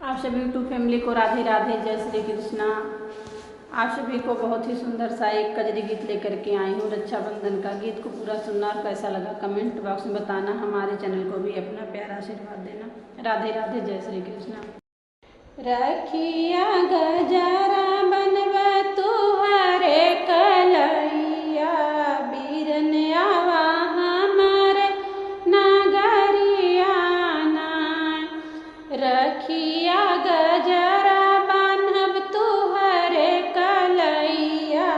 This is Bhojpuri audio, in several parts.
आप सभी यूट्यूब फैमिली को राधे राधे, जय श्री कृष्णा। आप सभी को बहुत ही सुंदर सा एक कजरी गीत लेकर के आई हूँ, रक्षाबंधन का। गीत को पूरा सुनना और कैसा लगा कमेंट बॉक्स में बताना। हमारे चैनल को भी अपना प्यारा आशीर्वाद देना। राधे राधे, जय श्री कृष्णा। रखिया गजरा बनवा तुहरे कलैया, बीरन आवा हमारे नगरिया ना। रखिया गजरा बान्हब तुहरे कलैया,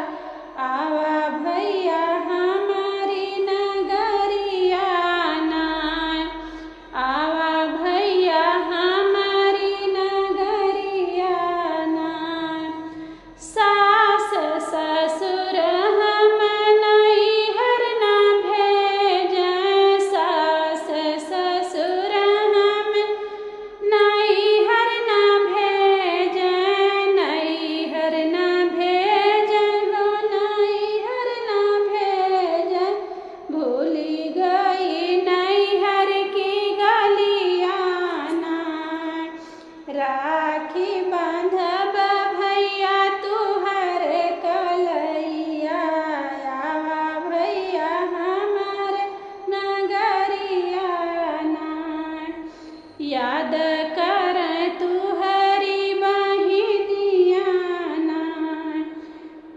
आवा भैया हमारी नगरिया ना। आवा भैया हमारी नगरिया ना। सास ससुर हम नैहर ना भेजें, सास ससुर हम नैहर ना भेजें, नैहर ना भेजें हो, नैहर ना भेजें। भूली गई नैहर की गलिया ना। राखी बांधब भैया तुहरे कलैया, आवा भैया हमारे नगरिया ना। याद कर तुहरी बहिनिया ना।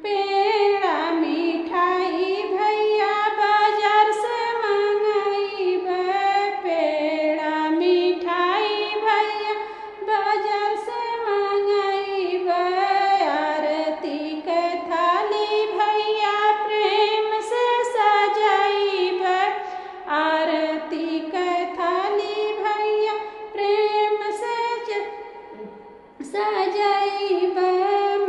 पेड़ा मिठाई भैया बाजार से मंगाइबे, पेड़ा मिठाई भैया बाजार से मंगाइबे। आरती के थाली भैया प्रेम से सजाइबे, आरती के थाली भैया प्रेम से सजाइबे।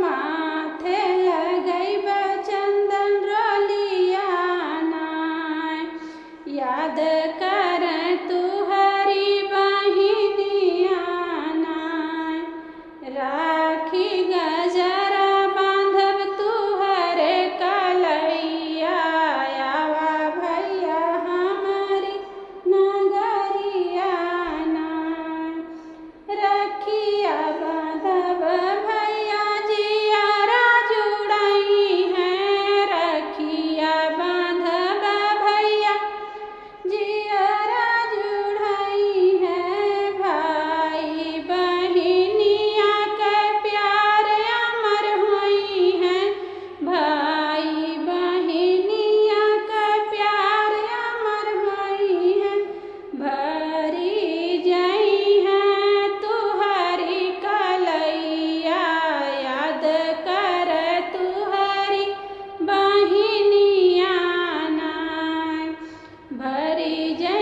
माथे लगैबे चंदन रोलिया ना। याद कर तुहरी बहिनिया ना। राखी गजरा बांधब तुहरे कलैया, आवा भैया हमारी नगरिया ना। रखिया बांधब भैया जियारा जुड़ई है, रखिया बांधब भैया जियारा जुड़ई है। भाई बहिनिया के प्यार अमर हुई है, भाई बहिनिया के प्यार अमर हुई है। भरी जई है तुहरी कलैया, याद कर तुहरी बहिनिया ना। भरी जई